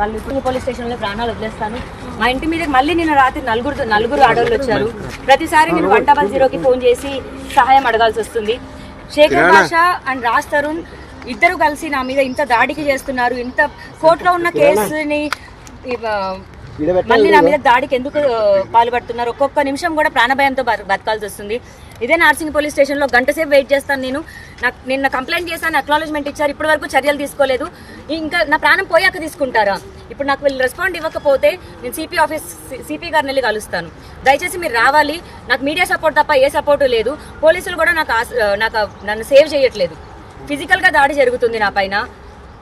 వాళ్ళు ఇప్పుడు పోలీస్ స్టేషన్లో ప్రాణాలు వదిలేస్తాను. మా ఇంటి మీద మళ్ళీ నిన్న రాత్రి నలుగురు ఆడవాళ్ళు వచ్చారు. ప్రతిసారి నేను 100కి ఫోన్ చేసి సహాయం అడగాల్సి వస్తుంది. శేఖర్ భాషా అండ్ రాజ్ తరుణ్ ఇద్దరు కలిసి నా మీద ఇంత దాడికి చేస్తున్నారు. ఇంత కోర్టులో ఉన్న కేసుని మళ్ళీ నా మీద దాడికి ఎందుకు పాల్పడుతున్నారు? ఒక్కొక్క నిమిషం కూడా ప్రాణభయంతో బతకాల్సి వస్తుంది. ఇదే నార్సింగ్ పోలీస్ స్టేషన్లో గంట సేపు వెయిట్ చేస్తాను. నాకు నిన్న కంప్లైంట్ చేశాను, అక్నాలెడ్జ్మెంట్ ఇచ్చారు, ఇప్పటి వరకు చర్యలు తీసుకోలేదు. ఇంకా నా ప్రాణం పోయాక తీసుకుంటారా? ఇప్పుడు నాకు వీళ్ళు రెస్పాండ్ ఇవ్వకపోతే నేను సిపి గారిని వెళ్ళి కలుస్తాను. దయచేసి మీరు రావాలి. నాకు మీడియా సపోర్ట్ తప్ప ఏ సపోర్టు లేదు. పోలీసులు కూడా నన్ను సేవ్ చేయట్లేదు. ఫిజికల్గా దాడి జరుగుతుంది నా పైన.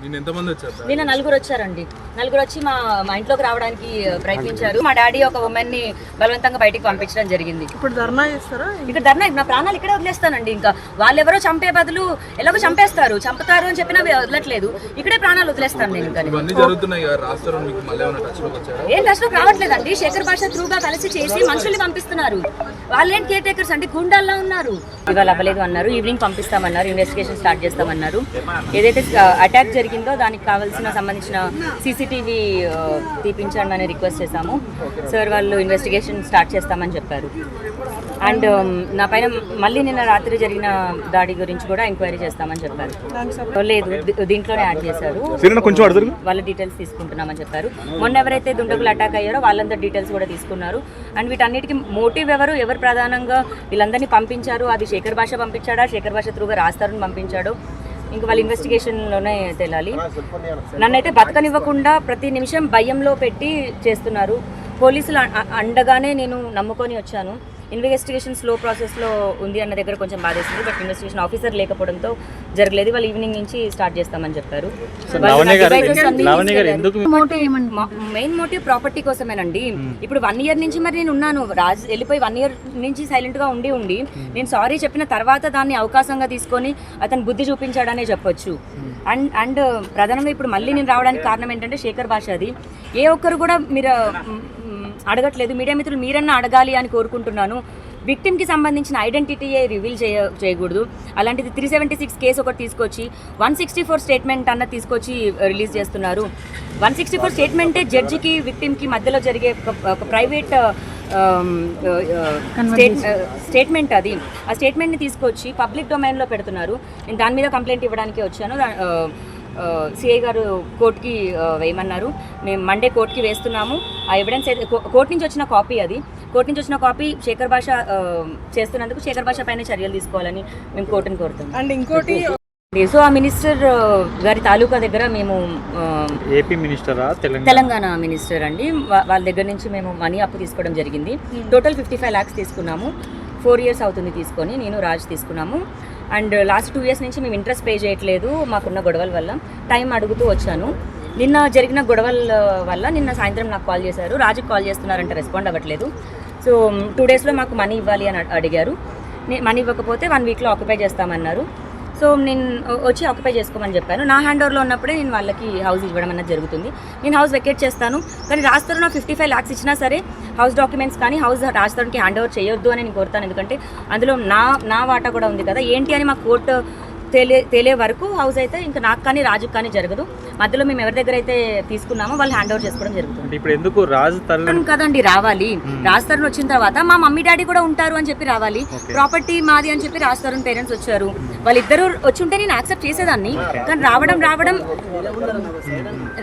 నిన్న నలుగురు వచ్చారండి. నలుగురు వచ్చి మా ఇంట్లోకి రావడానికి ప్రయత్నించారు. మా డాడీ ఒక ఉమెన్ ని బలవంతంగా బయటికి పంపించడం జరిగింది. ఇప్పుడు ధర్నా చేస్తారా? ఇక్కడ ధర్నా, నా ప్రాణాలు ఇక్కడే వదిలేస్తానండి. ఇంకా వాళ్ళెవరో చంపే బదులు ఎలాగో చంపుతారు అని చెప్పినా వదలట్లేదు. ఇక్కడే ప్రాణాలు వదిలేస్తాను నేను. ఏం టచ్ లోకి రావట్లేదండి. శేఖర్ భాష త్రూగా కలిసి చేసి మనుషుల్ని పంపిస్తున్నారు. వాళ్ళేం కేర్ టేకర్స్ అంటే గుండాల్లా ఉన్నారు. ఇవాళ అవ్వలేదు అన్నారు, ఈవినింగ్ పంపిస్తామన్నారు, ఇన్వెస్టిగేషన్ స్టార్ట్ చేస్తామన్నారు. ఏదైతే అటాక్ జరిగిందో దానికి కావాల్సిన సంబంధించిన సీసీటీవీ తీపించండి అని రిక్వెస్ట్ చేశాము. సార్ వాళ్ళు ఇన్వెస్టిగేషన్ స్టార్ట్ చేస్తామని చెప్పారు. అండ్ నా పైన మళ్ళీ నిన్న రాత్రి జరిగిన దాడి గురించి కూడా ఎంక్వైరీ చేస్తామని చెప్పారు. లేదు, దీంట్లోనే యాడ్ చేశారు. వాళ్ళ డీటెయిల్స్ తీసుకుంటున్నామని చెప్పారు. మొన్న ఎవరైతే దుండగులు అటాక్ అయ్యారో వాళ్ళందరి డీటెయిల్స్ కూడా తీసుకున్నారు. అండ్ వీటన్నిటికీ మోటివ్ ఎవరు ప్రధానంగా వీళ్ళందరినీ పంపించారు? అది శేఖర్ భాష పంపించాడా, శేఖర్ భాష త్రూగా రాజ్ తరుణ్ పంపించాడు? ఇంకా వాళ్ళ ఇన్వెస్టిగేషన్లోనే తేలాలి. నన్నైతే బతకనివ్వకుండా ప్రతి నిమిషం భయంలో పెట్టి చేస్తున్నారు. పోలీసులు అండగానే నేను నమ్ముకొని వచ్చాను. ఇన్వెస్టిగేషన్ స్లో ప్రాసెస్లో ఉంది అన్న దగ్గర కొంచెం బాధేస్తుంది. బట్ ఇన్వెస్టిగేషన్ ఆఫీసర్ లేకపోవడంతో జరగలేదు. వాళ్ళు ఈవినింగ్ నుంచి స్టార్ట్ చేస్తామని చెప్పారు. మెయిన్ మోటివ్ ప్రాపర్టీ కోసమేనండి. ఇప్పుడు 1 year నుంచి మరి నేను ఉన్నాను. రాజ్ వెళ్ళిపోయి 1 year నుంచి సైలెంట్గా ఉండి నేను సారీ చెప్పిన తర్వాత దాన్ని అవకాశంగా తీసుకొని అతను బుద్ధి చూపించాడనే చెప్పొచ్చు. అండ్ ప్రధానంగా ఇప్పుడు మళ్ళీ నేను రావడానికి కారణం ఏంటంటే శేఖర్ భాష. అది ఏ ఒక్కరు కూడా మీరు అడగట్లేదు. మీడియా మిత్రులు మీరన్నా అడగాలి అని కోరుకుంటున్నాను. విక్టిమ్కి సంబంధించిన ఐడెంటిటీయే రివీల్ చేయకూడదు. అలాంటిది 376 కేసు ఒకటి తీసుకొచ్చి 164 స్టేట్మెంట్ అన్న తీసుకొచ్చి రిలీజ్ చేస్తున్నారు. 164 స్టేట్మెంటే జడ్జికి విక్టిమ్కి మధ్యలో జరిగే ఒక ప్రైవేట్ స్టేట్మెంట్. అది ఆ స్టేట్మెంట్ని తీసుకొచ్చి పబ్లిక్ డొమైన్లో పెడుతున్నారు. నేను దాని మీద కంప్లైంట్ ఇవ్వడానికి వచ్చాను. సిఐ గారు కోర్టుకి వేయమన్నారు. మేము మండే కోర్టుకి వేస్తున్నాము. ఆ ఎవిడెన్స్ అయితే కోర్టు నుంచి వచ్చిన కాపీ, అది కోర్టు నుంచి వచ్చిన కాపీ శేఖర్ భాష చేస్తున్నందుకు శేఖర్ భాష పైన చర్యలు తీసుకోవాలని మేము కోర్టుని కోరుతాం. అండ్ ఇంకోటి, సో ఆ మినిస్టర్ గారి తాలూకా దగ్గర మేము ఏపీ మినిస్టరా తెలంగాణ మినిస్టర్ అండి, వాళ్ళ దగ్గర నుంచి మేము మనీ అప్పు తీసుకోవడం జరిగింది. టోటల్ 55 lakhs తీసుకున్నాము. 4 years అవుతుంది తీసుకొని. నేను రాజ్ తీసుకున్నాము. అండ్ లాస్ట్ 2 years నుంచి మేము ఇంట్రెస్ట్ పే చేయట్లేదు మాకున్న గొడవల వల్ల. టైం అడుగుతూ వచ్చాను. నిన్న జరిగిన గొడవల వల్ల నిన్న సాయంత్రం నాకు కాల్ చేశారు. రాజుకి కాల్ చేస్తున్నారంటే రెస్పాండ్ అవ్వట్లేదు. సో 2 daysలో మాకు మనీ ఇవ్వాలి అని అడిగారు. మనీ ఇవ్వకపోతే 1 weekలో ఆక్యుపై చేస్తామన్నారు. సో నేను వచ్చి ఆక్యుపై చేసుకోమని చెప్పాను. నా హ్యాండ్ ఓవర్లో ఉన్నప్పుడే నేను వాళ్ళకి హౌస్ ఇవ్వడం అన్నది జరుగుతుంది. నేను హౌస్ వెకేట్ చేస్తాను. కానీ రాజ్ తరుణ్ 55 lakhs ఇచ్చినా సరే హౌస్ డాక్యుమెంట్స్ కానీ హౌస్ రాజ్ తరుణ్కి హ్యాండ్ ఓవర్ చేయొద్దు అని నేను కోరుతాను. ఎందుకంటే అందులో నా వాటా కూడా ఉంది కదా. ఏంటి అని మా కోర్టు తెలియ వరకు హౌస్ అయితే ఇంకా నాకు కానీ రాజుకి కానీ జరగదు. మధ్యలో మేము ఎవరి దగ్గర అయితే తీసుకున్నామో వాళ్ళు హ్యాండ్ ఓవర్ చేసుకోవడం జరుగుతుంది. ఇప్పుడు ఎందుకు రాజ్ తరుణ్ కదండి రావాలి. రాజ్ తరుణ్ వచ్చిన తర్వాత మా మమ్మీ డాడీ కూడా ఉంటారు అని చెప్పి రావాలి. ప్రాపర్టీ మాది అని చెప్పి రాజ్ తరుణ్ పేరెంట్స్ వచ్చారు. వాళ్ళిద్దరూ వచ్చి ఉంటే నేను యాక్సెప్ట్ చేసేదాన్ని. కానీ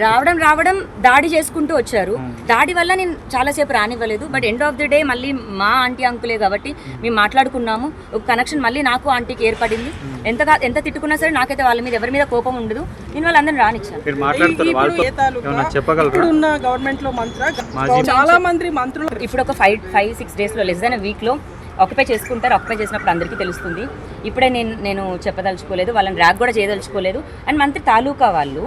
రావడం దాడి చేసుకుంటూ వచ్చారు. దాడి వల్ల నేను చాలాసేపు రానివ్వలేదు. But end of the day మళ్ళీ మా ఆంటీ అంకులే కాబట్టి మేము మాట్లాడుకున్నాము. ఒక కనెక్షన్ మళ్ళీ నాకు ఆంటీకి ఏర్పడింది. ఎంత తిట్టుకున్నా సరే నాకైతే వాళ్ళ మీద ఎవరి మీద కోపం ఉండదు. నేను వాళ్ళందరినీ రానిచ్చాను. ఇప్పుడు ఒక 5-6 daysలో లెస్ దాన్ వీక్లో ఆక్యుపై చేసుకుంటారు. ఆక్యుపై చేసినప్పుడు అందరికీ తెలుస్తుంది. ఇప్పుడే నేను చెప్పదలుచుకోలేదు. వాళ్ళని ర్యాగ్ కూడా చేయదలుచుకోలేదు. అండ్ మంత్రి తాలూకా వాళ్ళు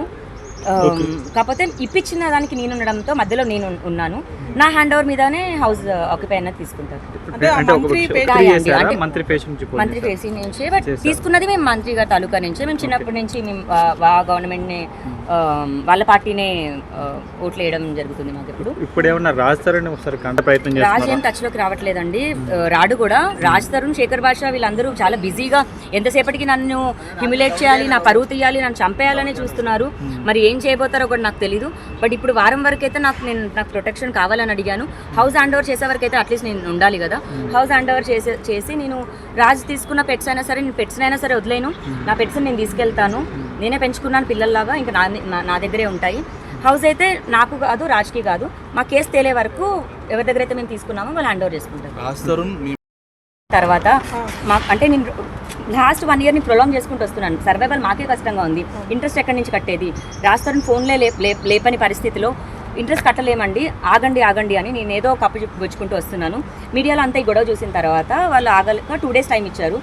కాకపోతే ఇప్పించిన దానికి నేను ఉండడంతో మధ్యలో నేను ఉన్నాను. నా హ్యాండ్ ఓవర్ మీదనే హౌస్ ఆక్యుపై అన్నది తీసుకుంటారు. మంత్రి ఫేసి నుంచి బట్ తీసుకున్నది మేము మంత్రి గారి తాలూకా నుంచే. మేము చిన్నప్పటి నుంచి మేము గవర్నమెంట్ని వాళ్ళ పార్టీనే ఓట్లు వేయడం జరుగుతుంది మాకు ఇప్పుడు ఏమన్నా రాజ్ తరుణ్ ఒకసారి కంట ప్రయత్నం రాజ్ చేస్తున్నారు ఏం టచ్లోకి రావట్లేదండి. రాడు కూడా. రాజ్ తరుణ్, శేఖర్ భాష వీళ్ళందరూ చాలా బిజీగా ఎంతసేపటికి నన్ను హ్యూమిలేట్ చేయాలి, నా పరువు తీయాలి, నన్ను చంపేయాలని చూస్తున్నారు. మరి ఏం చేయబోతారో కూడా నాకు తెలీదు. బట్ ఇప్పుడు వారం వరకు అయితే నాకు ప్రొటెక్షన్ కావాలని అడిగాను. హౌస్ హ్యాండ్ ఓవర్ చేసే వరకు అయితే అట్లీస్ట్ నేను ఉండాలి కదా. హౌస్ హ్యాండ్ ఓవర్ చేసి నేను రాజ్ తీసుకున్న పెట్స్ అయినా సరే, నేను పెట్స్ని అయినా సరే వదిలేను. నా పెట్స్ని నేను తీసుకెళ్తాను. నేనే పెంచుకున్నాను పిల్లల్లాగా, ఇంకా నా దగ్గరే ఉంటాయి. హౌస్ అయితే నాకు కాదు, రాజ్కి కాదు. మా కేసు తేలే వరకు ఎవరి దగ్గర అయితే మేము తీసుకున్నామో వాళ్ళు హ్యాండ్ ఓవర్ చేసుకుంటారు. తర్వాత అంటే నేను లాస్ట్ 1 year ప్రొలాంగ్ చేసుకుంటూ వస్తున్నాను. సర్వైవల్ మాకే కష్టంగా ఉంది. ఇంట్రెస్ట్ ఎక్కడి నుంచి కట్టేది? రాజ్ తరుణ్ ఫోన్లే లేపని పరిస్థితిలో ఇంట్రెస్ట్ కట్టలేమండి, ఆగండి అని నేను ఏదో కప్పు పుచ్చుకుంటూ వస్తున్నాను. మీడియాలో అంతా ఈ గొడవ చూసిన తర్వాత వాళ్ళు ఆగలేక 2 days టైం ఇచ్చారు.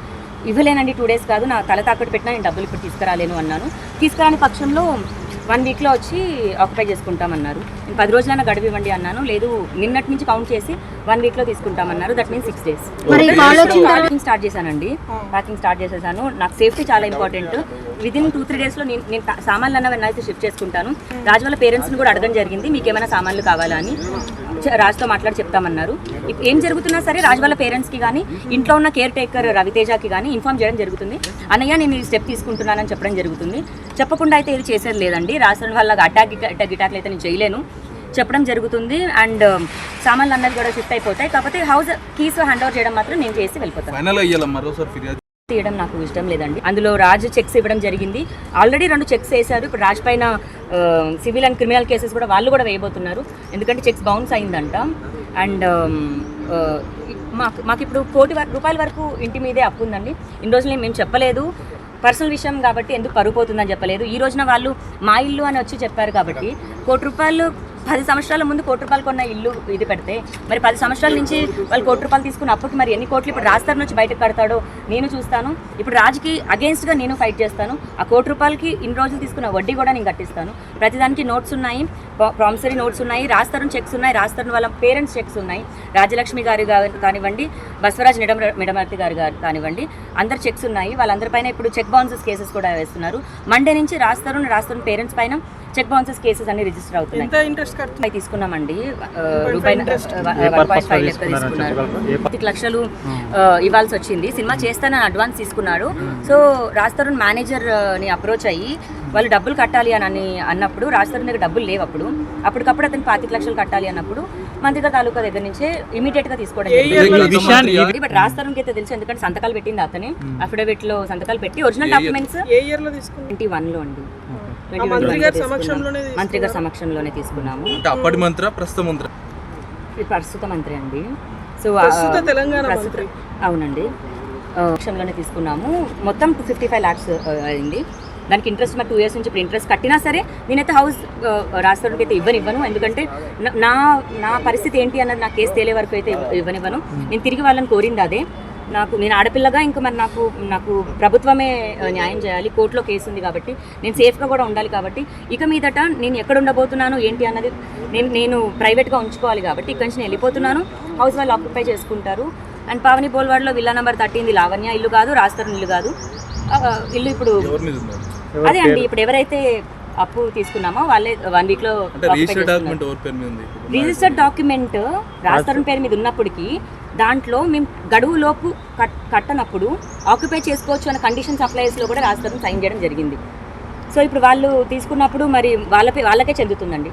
ఇవ్వలేనండి, 2 days కాదు, నా తల తాకట్టు పెట్టినా నేను డబ్బులు ఇప్పుడు తీసుకురాలేను అన్నాను. తీసుకురాని పక్షంలో 1 weekలో వచ్చి ఆక్యుపై చేసుకుంటామన్నారు. నేను 10 రోజులైనా గడువు ఇవ్వండి అన్నాను. లేదు, నిన్నటి నుంచి కౌంట్ చేసి 1 weekలో తీసుకుంటామన్నారు. That means 6 days. Packing start చేశానండి. ప్యాకింగ్ స్టార్ట్ చేసేసాను. నాకు సేఫ్టీ చాలా ఇంపార్టెంట్. విదిన్ 2-3 daysలో నేను సామాన్లు అన్న వెన్నైతే షిఫ్ట్ చేసుకుంటాను. రాజు వాళ్ళ పేరెంట్స్ని కూడా అడగడం జరిగింది, మీకు ఏమైనా సామాన్లు కావాలా అని. రాజుతో మాట్లాడి చెప్తామన్నారు. ఏం జరుగుతున్నా సరే రాజు వాళ్ళ పేరెంట్స్కి కానీ, ఇంట్లో ఉన్న కేర్ టేకర్ రవితేజకి కానీ ఇన్ఫార్మ్ చేయడం జరుగుతుంది. అన్నయ్య నేను ఈ స్టెప్ తీసుకుంటున్నానని చెప్పడం జరుగుతుంది. చెప్పకుండా అయితే ఇది చేసేది లేదండి. రాజు వాళ్ళ అటాక్లు అయితే నేను చేయలేను, చెప్పడం జరుగుతుంది. అండ్ సామాన్లు అన్నది కూడా షిఫ్ట్ అయిపోతాయి. కాకపోతే హౌస్ కీస్ హ్యాండ్ ఓవర్ చేయడం మాత్రం నేను చేసి వెళ్ళిపోతాను. తీయడం నాకు ఇష్టం లేదండి. అందులో రాజు చెక్స్ ఇవ్వడం జరిగింది. ఆల్రెడీ 2 చెక్స్ వేశారు. ఇప్పుడు రాజ్ పైన సివిల్ అండ్ క్రిమినల్ కేసెస్ కూడా వాళ్ళు కూడా వేయబోతున్నారు. ఎందుకంటే చెక్స్ బౌన్స్ అయిందంట. అండ్ మాకు ఇప్పుడు ₹1 కోటి వరకు ఇంటి మీదే అప్పు ఉందండి. ఇన్ని రోజులు మేము చెప్పలేదు, పర్సనల్ విషయం కాబట్టి ఎందుకు పరుగు పోతుందని చెప్పలేదు. ఈ రోజున వాళ్ళు మా ఇల్లు అని వచ్చి చెప్పారు కాబట్టి ₹1 కోటి 10 సంవత్సరాల ముందు ₹1 కోటి కొన్న ఇల్లు ఇది పెడితే మరి 10 సంవత్సరాల నుంచి వాళ్ళు ₹1 కోటి తీసుకున్న అప్పటికి మరి ఎన్ని కోట్లు ఇప్పుడు రాజ్ తరుణ్ నుంచి బయటకు కడతాడో నేను చూస్తాను. ఇప్పుడు రాజ్కి అగేన్స్ట్గా నేను ఫైట్ చేస్తాను. ఆ ₹1 కోటికి ఇన్ని రోజులు తీసుకున్న వడ్డీ కూడా నేను కట్టిస్తాను. ప్రతిదానికి నోట్స్ ఉన్నాయి, ప్రామిసరీ నోట్స్ ఉన్నాయి, రాజ్ తరుణ్ చెక్స్ ఉన్నాయి, రాజ్ తరుణ్ వాళ్ళ పేరెంట్స్ చెక్స్ ఉన్నాయి. రాజలక్ష్మి గారు కానివ్వండి, బసవరాజ్ మిడమర్తి గారు కానివ్వండి, అందరు చెక్స్ ఉన్నాయి. వాళ్ళందరిపైన ఇప్పుడు చెక్ బౌన్సెస్ కేసెస్ కూడా వేస్తున్నారు. మండే నుంచి రాజ్ తరుణ్ పేరెంట్స్ పైన చెక్ బౌన్సెస్ కేసెస్ అన్ని రిజిస్టర్ అవుతున్నాయి. తీసుకున్నామండి. ₹1.5 లక్ష తీసుకున్నారు. 10 లక్షలు ఇవ్వాల్సి వచ్చింది. సినిమా చేస్తానని అడ్వాన్స్ తీసుకున్నాడు. సో రాజ్ తరుణ్ మేనేజర్ని అప్రోచ్ అయ్యి వాళ్ళు డబ్బులు కట్టాలి అని అన్నప్పుడు రాజ్ తరుణ్ దగ్గర డబ్బులు లేవు. అప్పటికప్పుడు అతను 25 లక్షలు కట్టాలి అన్నప్పుడు మంత్రిగా తాలూకా దగ్గర నుంచే ఇమీడియట్ గా తీసుకోవడం జరిగింది. బట్ రాజ్ తరుణ్కి అయితే తెలుసు, ఎందుకంటే సంతకాలు పెట్టింది అతనే. అఫిడవిట్ లో సంతకాలు పెట్టి ఒరిజినల్ డాక్యుమెంట్స్ 21లో అండి. మంత్రి గారి సమక్షంలోనే తీసుకున్నాము. అప్పటి మంత్రి, ప్రస్తుత మంత్రి అండి. సో అవునండి, సమక్షంలోనే తీసుకున్నాము. మొత్తం 255 lakhs అయింది. దానికి ఇంట్రెస్ట్ మరి 2 years నుంచి ఇప్పుడు ఇంట్రెస్ట్ కట్టినా సరే నేనైతే హౌస్ రాజ్ తరుణ్కి అయితే ఇవ్వను. ఎందుకంటే నా పరిస్థితి ఏంటి అన్నది నా కేసు తేలే వరకు అయితే ఇవ్వనివ్వను. నేను తిరిగి వాళ్ళని కోరింది అదే. నేను ఆడపిల్లగా ఇంకా మరి నాకు ప్రభుత్వమే న్యాయం చేయాలి. కోర్టులో కేసు ఉంది కాబట్టి నేను సేఫ్గా కూడా ఉండాలి. కాబట్టి ఇక మీదట నేను ఎక్కడ ఉండబోతున్నాను ఏంటి అన్నది నేను ప్రైవేట్గా ఉంచుకోవాలి. కాబట్టి ఇక్కడి నుంచి నేను వెళ్ళిపోతున్నాను. హౌస్ వాళ్ళు ఆక్యుపై చేసుకుంటారు. అండ్ పావని బోల్వాడ్లో విల్లా నెంబర్ 13 లావణ్య ఇల్లు కాదు, రాజ్ తరుణ్ ఇల్లు కాదు. ఇల్లు ఇప్పుడు అదే అండి. ఇప్పుడు ఎవరైతే అప్పు తీసుకున్నామో వాళ్ళే 1 weekలో రిజిస్టర్డ్ డాక్యుమెంట్ రాజ్ తరుణ్ పేరు మీద ఉన్నప్పటికీ దాంట్లో మేము గడువు లోపు కట్టనప్పుడు ఆక్యుపై చేసుకోవచ్చు అనే కండిషన్స్ అప్లైస్లో కూడా రాజ్ తరుణ్ సైన్ చేయడం జరిగింది. సో ఇప్పుడు వాళ్ళు తీసుకున్నప్పుడు మరి వాళ్ళకే చెందుతుందండి.